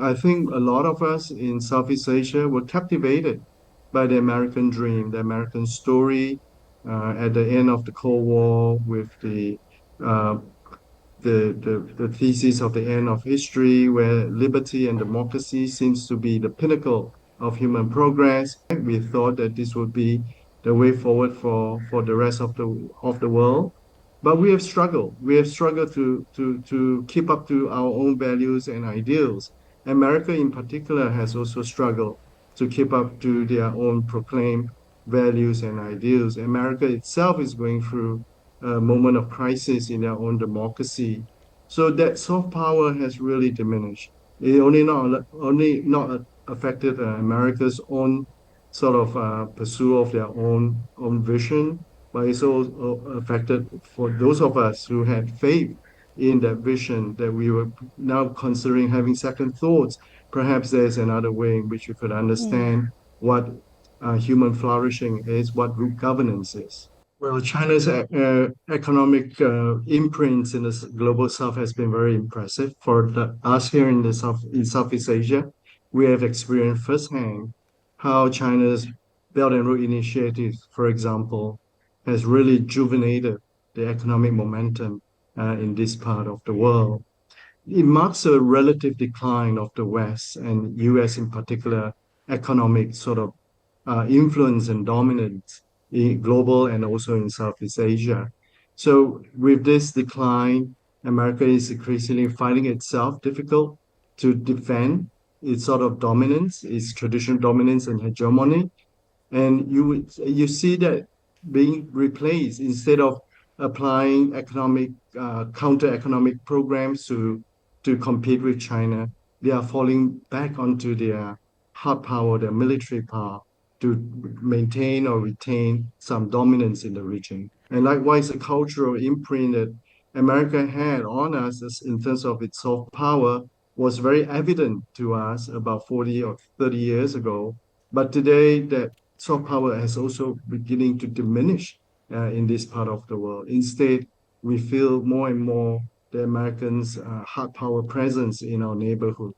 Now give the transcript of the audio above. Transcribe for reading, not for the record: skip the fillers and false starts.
I think a lot of us in Southeast Asia were captivated by the American dream, the American story at the end of the Cold War with uh, the thesis of the end of history, where liberty and democracy seems to be the pinnacle of human progress. We thought that this would be the way forward for the rest of the world. But we have struggled. We have struggled to keep up to our own values and ideals. America, in particular, has also struggled to keep up to their own proclaimed values and ideals. America itself is going through a moment of crisis in their own democracy. So that soft power has really diminished. It only not affected America's own sort of pursuit of their own vision, but it's also affected for those of us who had faith in that vision that we were now considering having second thoughts. Perhaps there's another way in which we could Mm, understand what human flourishing is, what good governance is. Well, China's economic imprints in the global south has been very impressive. For us here in the south, in Southeast Asia, we have experienced firsthand how China's Belt and Road Initiative, for example, has really rejuvenated the economic momentum in this part of the world. It marks a relative decline of the West and US in particular economic sort of influence and dominance in global and also in Southeast Asia. So with this decline, America is increasingly finding itself difficult to defend its sort of dominance, its traditional dominance and hegemony, and you see that being replaced instead of applying economic counter economic programs to compete with China. They are falling back onto their hard power, their military power, to maintain or retain some dominance in the region. And likewise, the cultural imprint that America had on us in terms of its soft power was very evident to us about 40 or 30 years ago. But today, that soft power has also beginning to diminish in this part of the world. Instead, we feel more and more the Americans' hard power presence in our neighborhood.